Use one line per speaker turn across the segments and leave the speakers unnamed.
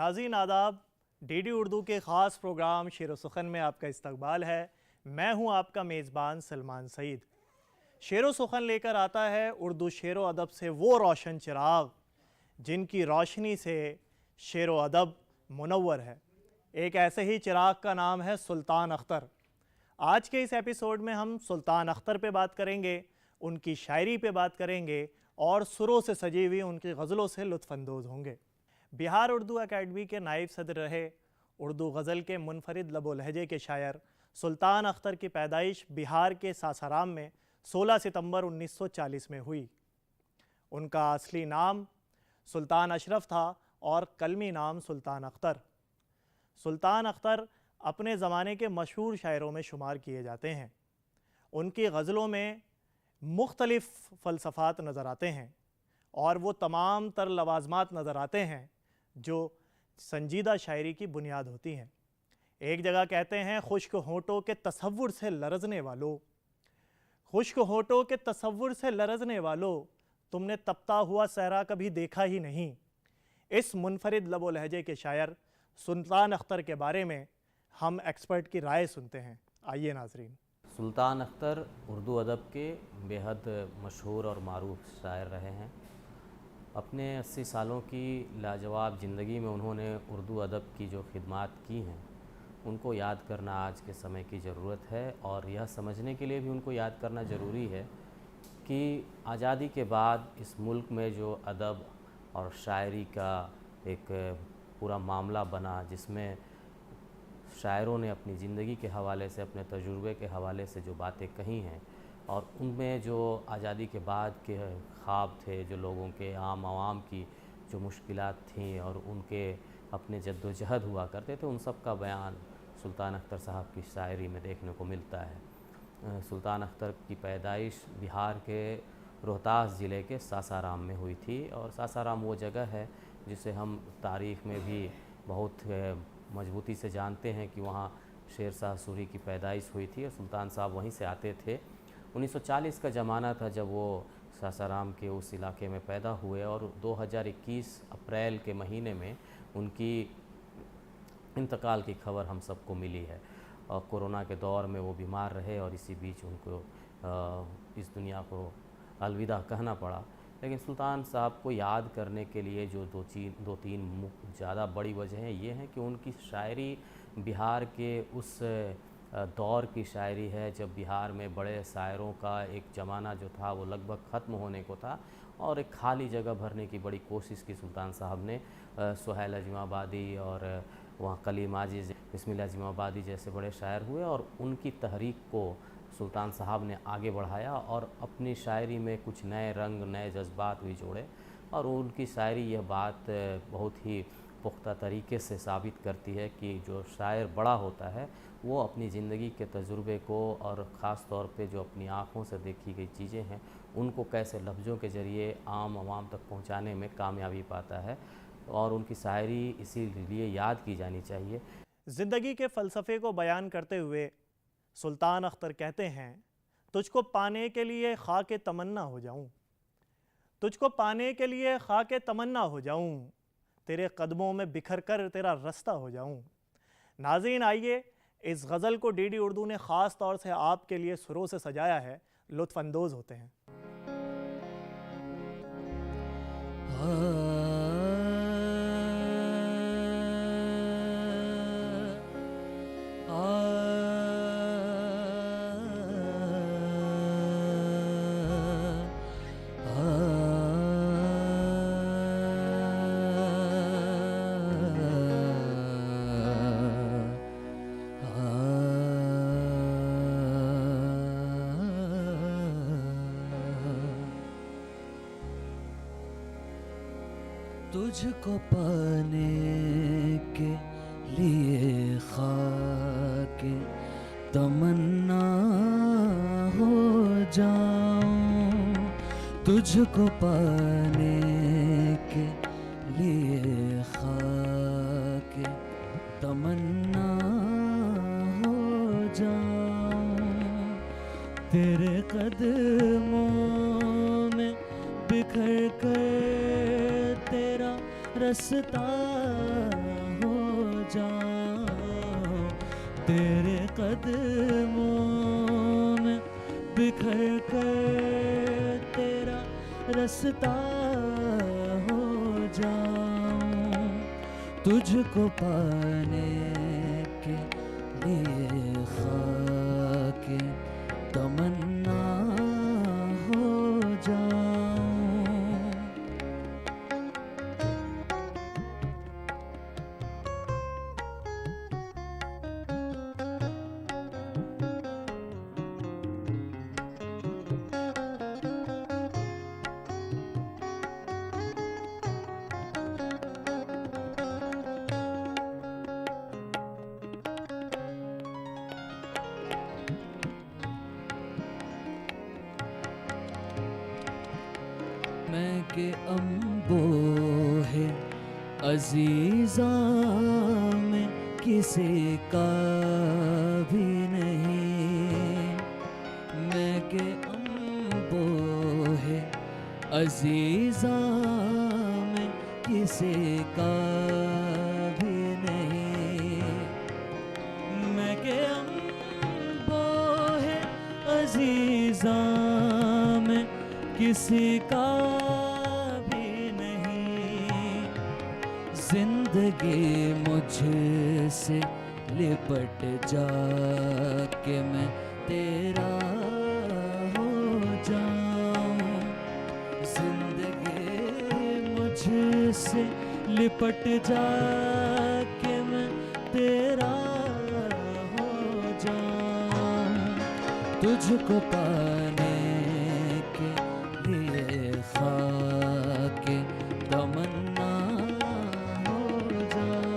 नाज़रीन आदाब, डीडी उर्दू के ख़ास प्रोग्राम शेर व सुखन में आपका इस्तकबाल है। मैं हूं आपका मेज़बान सलमान सईद। शेर व सुखन लेकर आता है उर्दू शेर व अदब से वो रोशन चिराग जिनकी रोशनी से शेर व अदब मुनव्वर है। एक ऐसे ही चिराग का नाम है सुल्तान अख्तर। आज के इस एपिसोड में हम सुल्तान अख्तर पे बात करेंगे, उनकी शायरी पे बात करेंगे और सुरों से सजी हुई उनकी गज़लों से लुत्फ़अंदोज़ होंगे। बिहार उर्दू अकेडमी के नायब सदर रहे उर्दू गज़ल के मुनफरिद लबो लहजे के शायर सुल्तान अख्तर की पैदाइश बिहार के सासाराम में 16 सितंबर 1940 में हुई। उनका असली नाम सुल्तान अशरफ था और कलमी नाम सुल्तान अख्तर। सुल्तान अख्तर अपने ज़माने के मशहूर शायरों में शुमार किए जाते हैं। उनकी गज़लों में मुख्तलिफ़ फ़लसफ़ात नज़र आते हैं और वो तमाम तर लवाज़मात नज़र आते हैं जो संजीदा शायरी की बुनियाद होती हैं। एक जगह कहते हैं, खुश्क होंठों के तसव्वुर से लरज़ने वालों, खुश्क होंठों के तसव्वुर से लरज़ने वालों, तुमने तपता हुआ सहरा कभी देखा ही नहीं। इस मुनफरिद लबो लहजे के शायर सुल्तान अख्तर के बारे में हम एक्सपर्ट की राय सुनते हैं। आइए नाज़रीन।
सुल्तान अख्तर उर्दू अदब के बेहद मशहूर और मारूफ शायर रहे हैं। अपने 80 सालों की लाजवाब ज़िंदगी में उन्होंने उर्दू अदब की जो खिदमात की हैं उनको याद करना आज के समय की ज़रूरत है। और यह समझने के लिए भी उनको याद करना ज़रूरी है कि आज़ादी के बाद इस मुल्क में जो अदब और शायरी का एक पूरा मामला बना, जिसमें शायरों ने अपनी ज़िंदगी के हवाले से, अपने तजुर्बे के हवाले से जो बातें कही हैं और उनमें जो आज़ादी के बाद के ख्वाब थे, जो लोगों के आम आवाम की जो मुश्किलात थीं और उनके अपने जद्दोजहद हुआ करते थे, उन सब का बयान सुल्तान अख्तर साहब की शायरी में देखने को मिलता है। सुल्तान अख्तर की पैदाइश बिहार के रोहतास ज़िले के सासाराम में हुई थी और सासाराम वो जगह है जिसे हम तारीख़ में भी बहुत मजबूती से जानते हैं कि वहाँ शेर शाह सूरी की पैदाइश हुई थी और सुल्तान साहब वहीं से आते थे। 1940 का ज़माना था जब वो सासाराम के उस इलाके में पैदा हुए और 2021 अप्रैल के महीने में उनकी इंतकाल की खबर हम सबको मिली है। और कोरोना के दौर में वो बीमार रहे और इसी बीच उनको इस दुनिया को अलविदा कहना पड़ा। लेकिन सुल्तान साहब को याद करने के लिए जो दो तीन ज़्यादा बड़ी वजहें ये हैं कि उनकी शायरी बिहार के उस दौर की शायरी है जब बिहार में बड़े शायरों का एक ज़माना जो था वो लगभग ख़त्म होने को था और एक खाली जगह भरने की बड़ी कोशिश की सुल्तान साहब ने। सुहैल अज़ीमाबादी और वहाँ कलीम आजिज़, बिस्मिल्लाह अज़ीमाबादी जैसे बड़े शायर हुए और उनकी तहरीक को सुल्तान साहब ने आगे बढ़ाया और अपनी शायरी में कुछ नए रंग, नए जज्बात भी जोड़े। और उनकी शायरी यह बात बहुत ही पुख्ता तरीके से साबित करती है कि जो शायर बड़ा होता है वो अपनी ज़िंदगी के तजुर्बे को और ख़ास तौर पे जो अपनी आँखों से देखी गई चीज़ें हैं उनको कैसे लफ्ज़ों के ज़रिए आम आवाम तक पहुँचाने में कामयाबी पाता है और उनकी शायरी इसीलिए याद की जानी चाहिए।
ज़िंदगी के फ़लसफ़े को बयान करते हुए सुल्तान अख्तर कहते हैं, तुझको पाने के लिए खाके तमन्ना हो जाऊं, तुझको पाने के लिए खाके तमन्ना हो जाऊं, तेरे कदमों में बिखर कर तेरा रास्ता हो जाऊं। नाज़रीन आइए, इस गज़ल को डीडी उर्दू ने ख़ास तौर से आपके लिए सुरों से सजाया है, लुत्फ़अंदोज़ होते हैं।
तुझको पाने के लिए खाके तमन्ना हो जाऊं, तुझको पाने के लिए खाके तमन्ना हो जाऊं, तेरे कदमों में बिखर कर तेरा रास्ता जाऊं, तेरे कदमों में बिखर कर तेरा रास्ता हो जाऊं, तुझको पाने के लिए खाके तमन्ना हो जाऊं। मैं के अम्बोहे अजीज़ा में किसी का भी नहीं, मैं के अम्बोहे अजीज़ा में किसी का भी नहीं, मैं के अम्बोहे अजीज़ा में किसी का भी नहीं, जिंदगी मुझसे लिपट जाके मैं तेरा हो जाऊं, जिंदगी मुझसे लिपट जाके मैं तेरा हो जाऊं, तुझको पाने के लिए खाके तमन्ना हो जाऊं।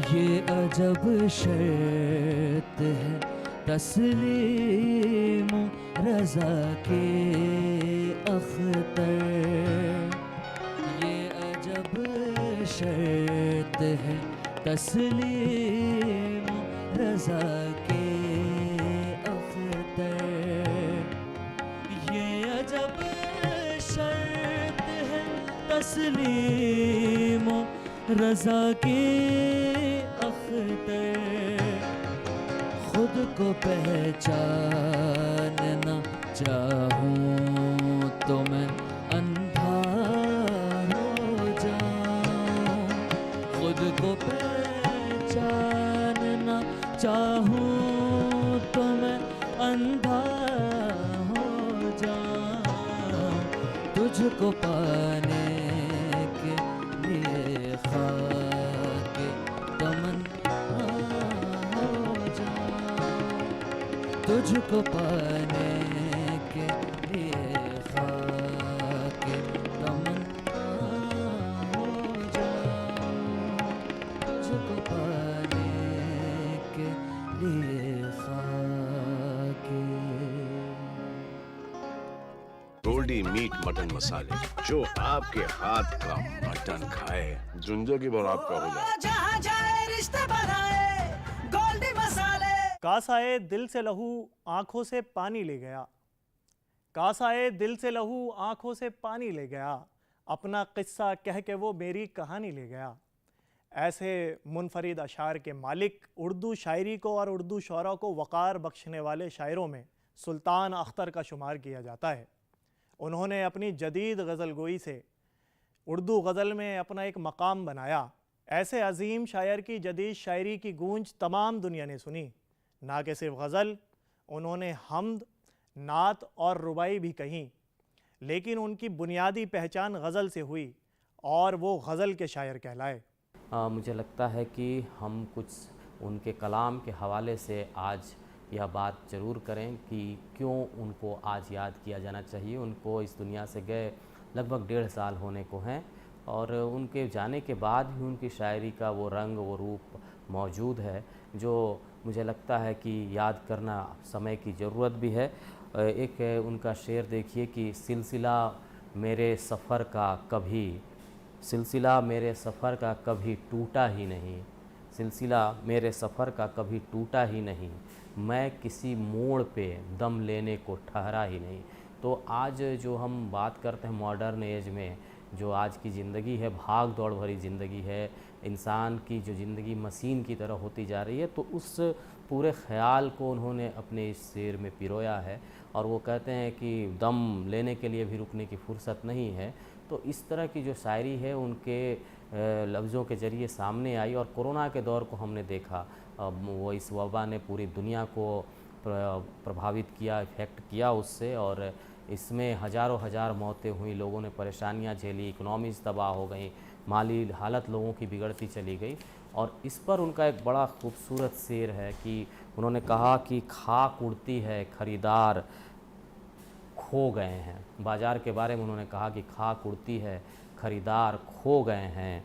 ये अजब शर्त है तस्लीम रज़ा के अख्तर, ये अजब शर्त है तस्लीम रज़ा के अख्तर, ये अजब शर्त है तस्लीम रज़ा के अख्तर, खुद को पहचानना चाहूँ तो मैं अंधा हो जाऊँ, खुद को पहचानना चाहूँ तो मैं अंधा हो जाऊँ, तुझको पाने के लिए खाके तमन्ना हो जाऊं, तुझको पाने के लिए खाके तमन्ना हो जाऊं, तुझको पाने के लिए खाके।
गोल्डी मीट मटन मसाले, जो आपके हाथ का मटन खाए जिंदगी भर आपका हो जाए।
जहाँ जाए रिश्ते बनाए गोल्डी मसाले।
कासाए दिल से लहू आंखों से पानी ले गया, कासाए दिल से लहू आंखों से पानी ले गया, अपना किस्सा कह के वो मेरी कहानी ले गया। ऐसे मुनफरिद अशार के मालिक उर्दू शायरी को और उर्दू शौरा को वक़ार बख्शने वाले शायरों में सुल्तान अख्तर का शुमार किया जाता है। उन्होंने अपनी जदीद गज़ल गोई से उर्दू गज़ल में अपना एक मकाम बनाया। ऐसे अजीम शायर की जदीद शायरी की गूंज तमाम दुनिया ने सुनी। ना कि सिर्फ गज़ल, उन्होंने हम्द, नात और रुबाई भी कहीं, लेकिन उनकी बुनियादी पहचान गज़ल से हुई और वो गज़ल के शायर कहलाए।
मुझे लगता है कि हम कुछ उनके कलाम के हवाले से आज यह बात ज़रूर करें कि क्यों उनको आज याद किया जाना चाहिए। उनको इस दुनिया से गए लगभग 1.5 साल होने को हैं और उनके जाने के बाद ही उनकी शायरी का वो रंग, वो रूप मौजूद है, जो मुझे लगता है कि याद करना समय की ज़रूरत भी है। एक उनका शेर देखिए कि सिलसिला मेरे सफ़र का कभी टूटा ही नहीं, सिलसिला मेरे सफ़र का कभी टूटा ही नहीं, मैं किसी मोड़ पे दम लेने को ठहरा ही नहीं। तो आज जो हम बात करते हैं मॉडर्न एज में, जो आज की ज़िंदगी है, भाग दौड़ भरी ज़िंदगी है, इंसान की जो ज़िंदगी मशीन की तरह होती जा रही है, तो उस पूरे ख़्याल को उन्होंने अपने इस शेर में पिरोया है। और वो कहते हैं कि दम लेने के लिए भी रुकने की फुर्सत नहीं है। तो इस तरह की जो शायरी है उनके लफ्ज़ों के ज़रिए सामने आई। और कोरोना के दौर को हमने देखा, वो इस वबा ने पूरी दुनिया को प्रभावित किया, इफ़ेक्ट किया उससे, और इसमें हज़ारों हज़ार मौतें हुई, लोगों ने परेशानियां झेली, इकनॉमीज़ तबाह हो गई, माली हालत लोगों की बिगड़ती चली गई। और इस पर उनका एक बड़ा खूबसूरत शेर है कि उन्होंने कहा कि खाक उड़ती है, खरीदार खो गए हैं। बाज़ार के बारे में उन्होंने कहा कि खाक उड़ती है, खरीदार खो गए हैं,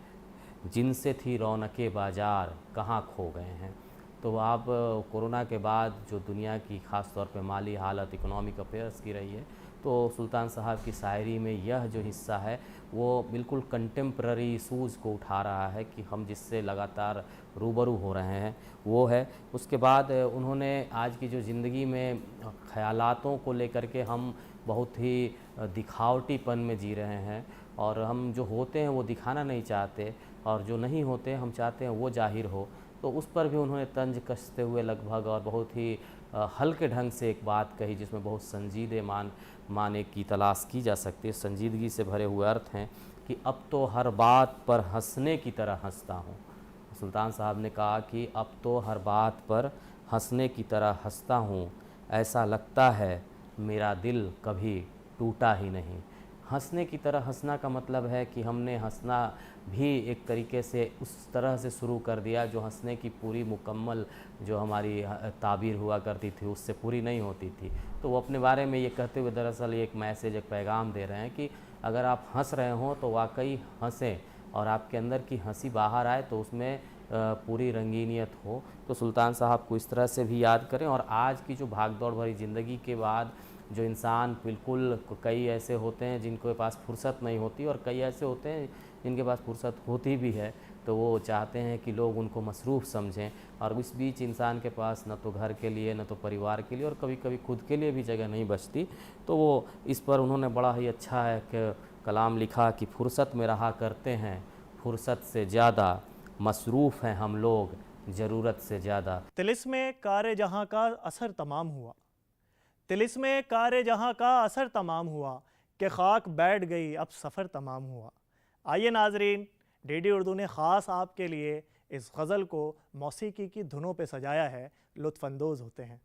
जिनसे थी रौनके बाज़ार कहाँ खो गए हैं। तो आप कोरोना के बाद जो दुनिया की ख़ास तौर पे माली हालत, इकोनॉमिक अफेयर्स की रही है, तो सुल्तान साहब की शायरी में यह जो हिस्सा है वो बिल्कुल कंटेम्प्ररी इशूज़ को उठा रहा है कि हम जिससे लगातार रूबरू हो रहे हैं वो है। उसके बाद उन्होंने आज की जो ज़िंदगी में ख़यालातों को लेकर के हम बहुत ही दिखावटीपन में जी रहे हैं, और हम जो होते हैं वो दिखाना नहीं चाहते, और जो नहीं होते हम चाहते हैं वो जाहिर हो। तो उस पर भी उन्होंने तंज कसते हुए लगभग और बहुत ही हल्के ढंग से एक बात कही, जिसमें बहुत संजीदे माने की तलाश की जा सकती है। संजीदगी से भरे हुए अर्थ हैं कि अब तो हर बात पर हंसने की तरह हंसता हूँ। सुल्तान साहब ने कहा कि अब तो हर बात पर हंसने की तरह हंसता हूँ, ऐसा लगता है मेरा दिल कभी टूटा ही नहीं। हंसने की तरह हंसना का मतलब है कि हमने हंसना भी एक तरीके से उस तरह से शुरू कर दिया जो हंसने की पूरी मुकम्मल जो हमारी ताबीर हुआ करती थी उससे पूरी नहीं होती थी। तो वो अपने बारे में ये कहते हुए दरअसल एक मैसेज, एक पैगाम दे रहे हैं कि अगर आप हंस रहे हों तो वाकई हंसें, और आपके अंदर की हंसी बाहर आए तो उसमें पूरी रंगीनियत हो। तो सुल्तान साहब को इस तरह से भी याद करें। और आज की जो भागदौड़ भरी ज़िंदगी के बाद जो इंसान बिल्कुल, कई ऐसे होते हैं जिनके पास फुर्सत नहीं होती, और कई ऐसे होते हैं जिनके पास फुर्सत होती भी है, तो वो चाहते हैं कि लोग उनको मसरूफ़ समझें। और इस बीच इंसान के पास न तो घर के लिए, न तो परिवार के लिए, और कभी कभी खुद के लिए भी जगह नहीं बचती। तो वो इस पर उन्होंने बड़ा ही अच्छा एक कलाम लिखा कि फुर्सत में रहा करते हैं फुर्सत से ज़्यादा, मसरूफ़ हैं हम लोग ज़रूरत से ज़्यादा।
तिलिस्मे कार जहाँ का असर तमाम हुआ, तिलिस्मे कार जहाँ का असर तमाम हुआ, कि खाक बैठ गई अब सफ़र तमाम हुआ। आइए नाजरीन, डीडी उर्दू ने ख़ास आपके लिए इस गज़ल को मौसीकी की धुनों पे सजाया है, लुत्फ़अंदोज़ होते हैं।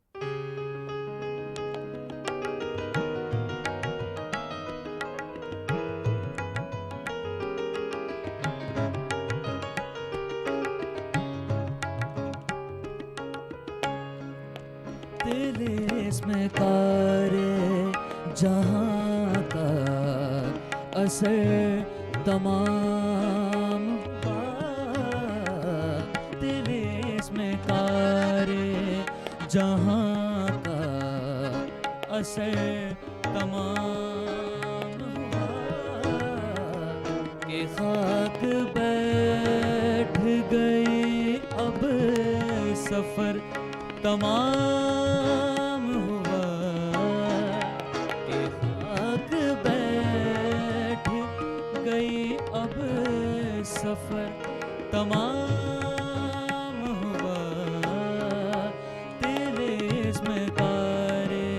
तिलिस्मे कारे जहाँ का असर तमाम हुआ, तिलिस्मे कारे जहाँ का असर तमाम हुआ, कि खाक बैठ गई अब सफ़र तमाम हुआ, कि खाक बैठ गई अब सफ़र तमाम हुआ, तिलिस्मे कारे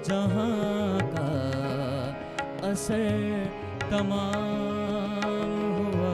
जहाँ का असर तमाम हुआ।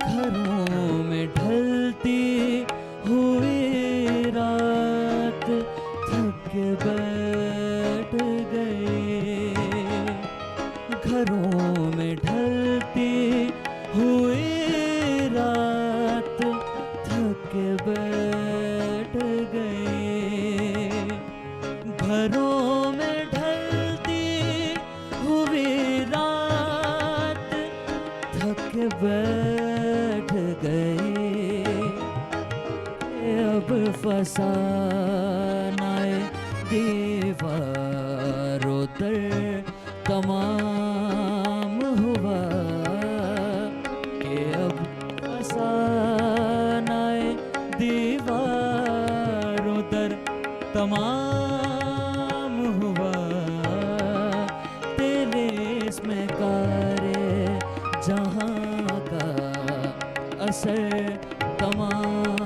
घरों में ढलती थक बैठ गए, अब फसानाए दीवारों दर तमाम हुआ, कि अब फसानाए दीवारों दर तमाम हुआ, तेरे इसमें कारे जहाँ का असर तमाम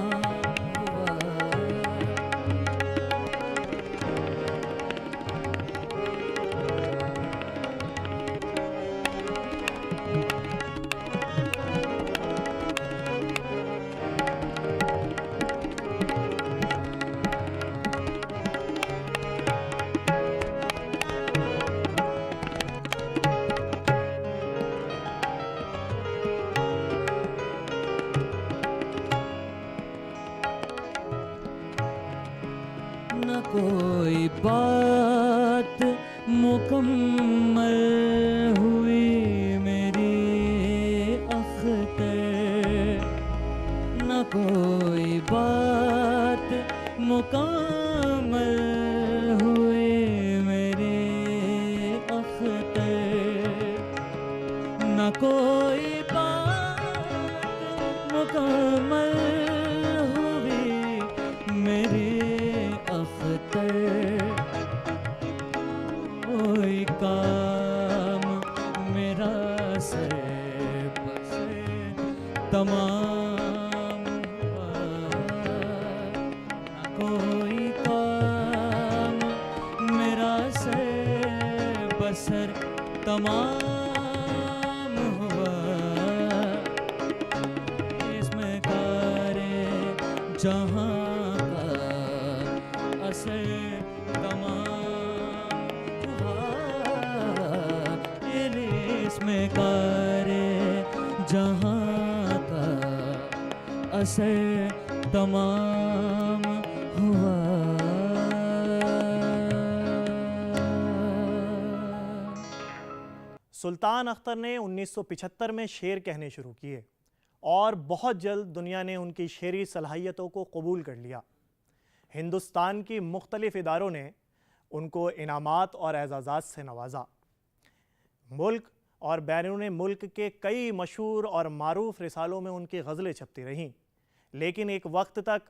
हुआ। न कोई बात मुकम्मल हुई मेरी अख्तर, न कोई बात मुकम्मल हुई मेरी अख्तर, न कोई बात मुकम्मल हुई मेरी अख्तर, कोई काम मेरा सर बसर तमाम हुआ, न कोई काम मेरा सर बसर तमाम हुआ, इसमें कारे जहाँ का असर तमाम हुआ, तेरे इसमें कारे जहाँ का असर तमाम हुआ।
सुल्तान अख्तर ने 1975 में शेर कहने शुरू किए और बहुत जल्द दुनिया ने उनकी शेरी सलाहियतों को कबूल कर लिया। हिंदुस्तान की मुख्तलिफ इदारों ने उनको इनामात और एजाज़ात से नवाजा। मुल्क और बैरून मुल्क के कई मशहूर और मारूफ रिसालों में उनकी गज़लें छपती रहीं, लेकिन एक वक्त तक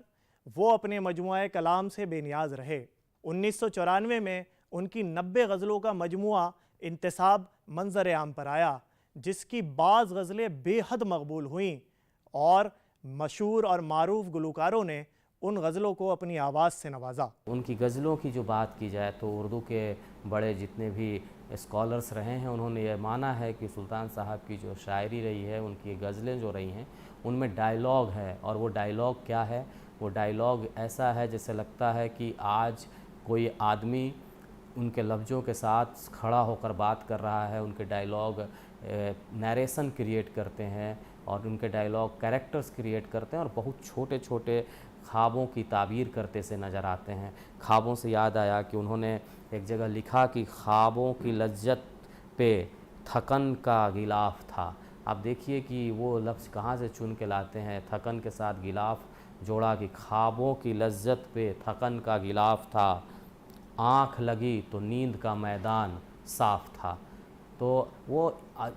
वो अपने मजमुआ कलाम से बेनियाज रहे। 1994 में उनकी 90 गज़लों का मजमुआ इंतसाब मंजर आम पर आया, जिसकी बाज़ गज़लें बेहद मकबूल हुईं और मशहूर और मारूफ गुलकारों ने उन गज़लों को अपनी आवाज़ से नवाजा।
उनकी गज़लों की जो बात की जाए तो उर्दू के बड़े जितने भी स्कॉलर्स रहे हैं उन्होंने ये माना है कि सुल्तान साहब की जो शायरी रही है, उनकी गज़लें जो रही हैं, उनमें डायलॉग है। और वो डायलॉग क्या है? वो डायलॉग ऐसा है जैसे लगता है कि आज कोई आदमी उनके लफ्ज़ों के साथ खड़ा होकर बात कर रहा है। उनके डायलॉग नरेशन क्रिएट करते हैं और उनके डायलॉग कैरेक्टर्स क्रिएट करते हैं और बहुत छोटे छोटे ख्वाबों की ताबीर करते से नज़र आते हैं। ख्वाबों से याद आया कि उन्होंने एक जगह लिखा कि ख्वाबों की लज्जत पे थकन का गिलाफ था। आप देखिए कि वो लफ्ज़ कहाँ से चुन के लाते हैं, थकन के साथ गिलाफ जोड़ा कि ख्वाबों की लज्जत पे थकन का गिलाफ था, आँख लगी तो नींद का मैदान साफ़ था। तो वो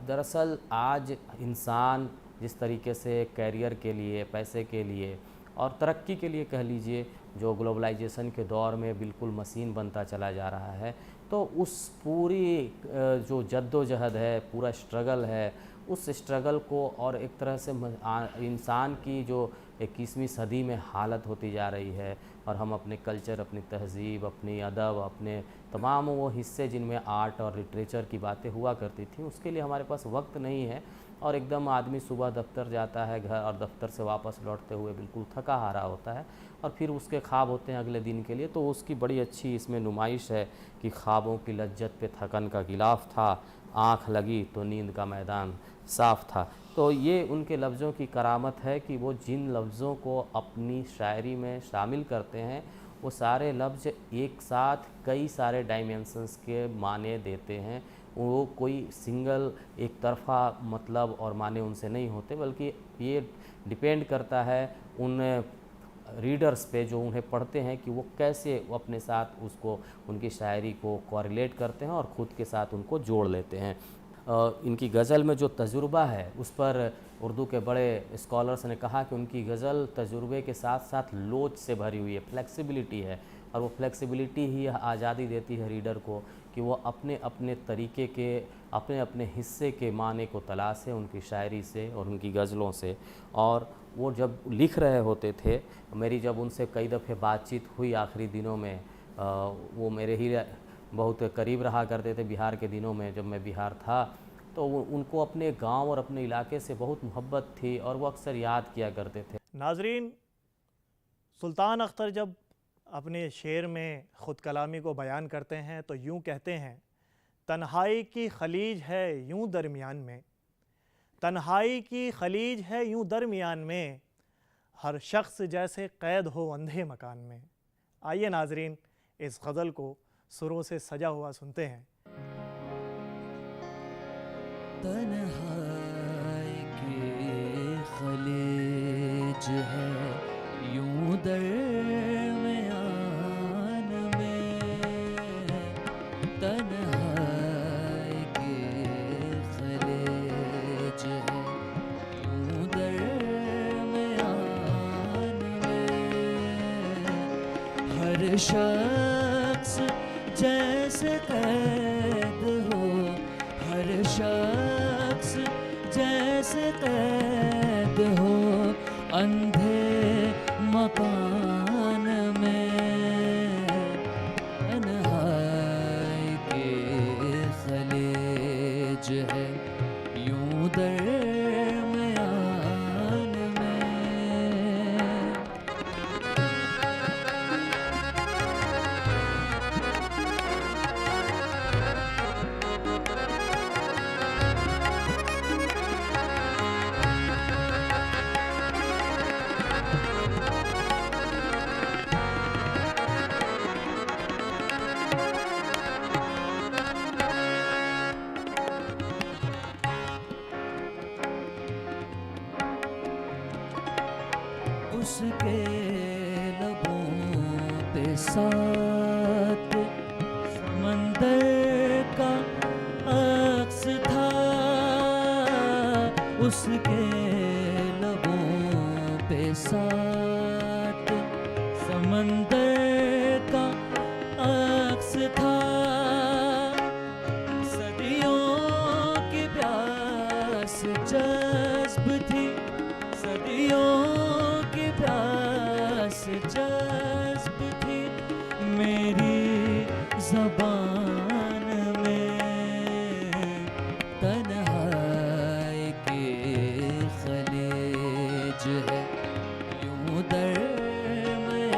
दरअसल आज इंसान जिस तरीके से कैरियर के लिए, पैसे के लिए और तरक्की के लिए कह लीजिए, जो ग्लोबलाइजेशन के दौर में बिल्कुल मशीन बनता चला जा रहा है, तो उस पूरी जो जद्दोजहद है, पूरा स्ट्रगल है, उस स्ट्रगल को और एक तरह से इंसान की जो 21वीं सदी में हालत होती जा रही है और हम अपने कल्चर, अपनी तहज़ीब, अपनी अदब, अपने तमाम वो हिस्से जिनमें आर्ट और लिटरेचर की बातें हुआ करती थी, उसके लिए हमारे पास वक्त नहीं है। और एकदम आदमी सुबह दफ्तर जाता है घर और दफ्तर से वापस लौटते हुए बिल्कुल थका हारा होता है और फिर उसके ख्वाब होते हैं अगले दिन के लिए। तो उसकी बड़ी अच्छी इसमें नुमाइश है कि ख्वाबों की लज्जत पे थकन का गिलाफ था, आँख लगी तो नींद का मैदान साफ़ था। तो ये उनके लफ्ज़ों की करामत है कि वो जिन लफ्ज़ों को अपनी शायरी में शामिल करते हैं, वो सारे लफ्ज़ एक साथ कई सारे डायमेंशंस के माने देते हैं। वो कोई सिंगल एक तरफ़ा मतलब और माने उनसे नहीं होते, बल्कि ये डिपेंड करता है उन रीडर्स पे जो उन्हें पढ़ते हैं कि वो कैसे वो अपने साथ उसको उनकी शायरी को कोरिलेट करते हैं और ख़ुद के साथ उनको जोड़ लेते हैं। इनकी गज़ल में जो तजुर्बा है उस पर उर्दू के बड़े स्कॉलर्स ने कहा कि उनकी गज़ल तजुर्बे के साथ साथ लोच से भरी हुई है, फ्लेक्सिबिलिटी है, और वो फ्लेक्सिबिलिटी ही आज़ादी देती है रीडर को कि वो अपने अपने तरीके के अपने अपने हिस्से के माने को तलाशे उनकी शायरी से और उनकी गज़लों से। और वो जब लिख रहे होते थे, मेरी जब उनसे कई दफ़े बातचीत हुई आखिरी दिनों में, वो मेरे ही बहुत करीब रहा करते थे बिहार के दिनों में जब मैं बिहार था, तो उनको अपने गांव और अपने इलाके से बहुत मोहब्बत थी और वो अक्सर याद किया करते थे।
नाजरीन, सुल्तान अख्तर जब अपने शेर में ख़ुद कलामी को बयान करते हैं तो यूँ कहते हैं, तन्हाई की खलीज है यूँ दरमियान में, तन्हाई की खलीज है यूँ दरमियान में, हर शख्स जैसे कैद हो अंधे मकान में। आइए नाजरीन, इस गज़ल को सुरों से सजा हुआ सुनते हैं।
तन्हाई की खलीज है यूं दरमियान में, तन्हाई की खलीज है यूं दरमियान में, हर शख्स जैसे कैद हो, हर शख्स जैसे कैद हो अंधे मकान में, तन्हाई की खलीज है यूं दरमियान में। उसके लबों पे साथ समंदर का अक्स था, उसके लबों पे साथ समंदर का अक्स था, सदियों की प्यास जज्ब थी, सदियों की प्यास जज्ब थी मेरी ज़बान में, तन्हाई की खलीज है यूं दरमियान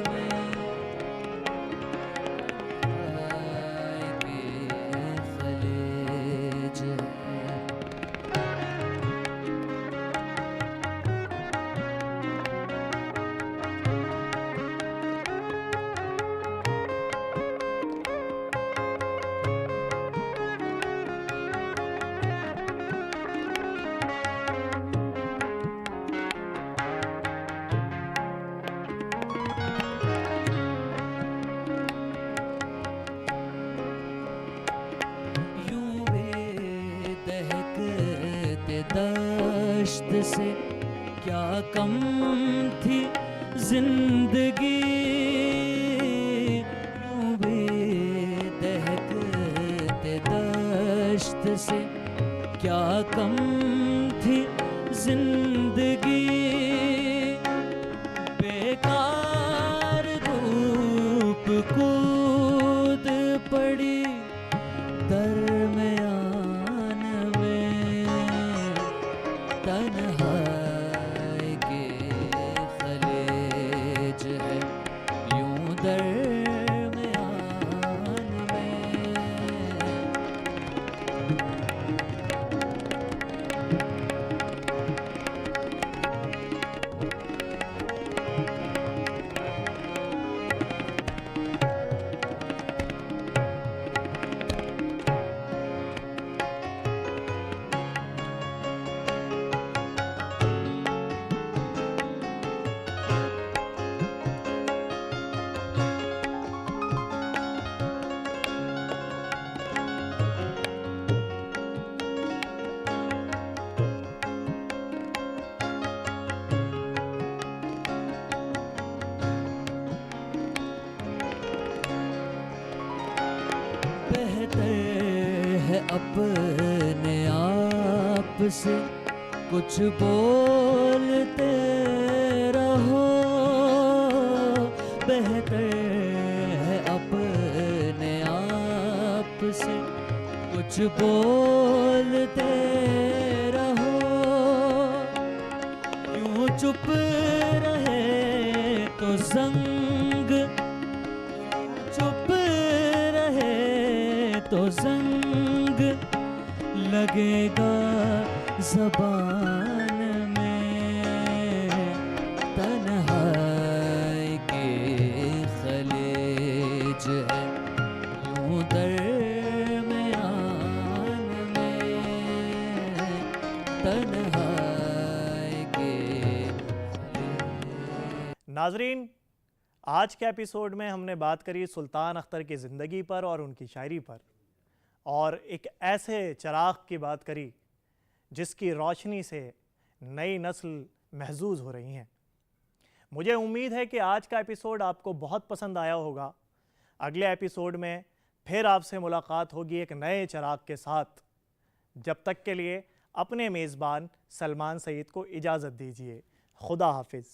में, तन्हाई की खलीज है। यूं बेदहकते दश्त से क्या कम थी जिंदगी, यूं बेदहकते दश्त से क्या कम थी जिंदगी, बेकार धूप कूद पड़ी दरमियान में, तन्हाई की खलीज है यूं दरमियान में। अपने आप से कुछ बोलते रहो, बेहतर है अपने आप से कुछ बोलते रहो। यूं चुप रहे तो जंग, चुप रहे तो जंग लगेगा ज़बान में। तन्हाई के खलेज है यूं दरमियान में, तन्हाई के
नाजरीन, आज के एपिसोड में हमने बात करी सुल्तान अख्तर की ज़िंदगी पर और उनकी शायरी पर, और एक ऐसे चिराग की बात करी जिसकी रोशनी से नई नस्ल महजूज हो रही हैं। मुझे उम्मीद है कि आज का एपिसोड आपको बहुत पसंद आया होगा। अगले एपिसोड में फिर आपसे मुलाकात होगी एक नए चिराग के साथ। जब तक के लिए अपने मेज़बान सलमान सईद को इजाज़त दीजिए। खुदा हाफिज़।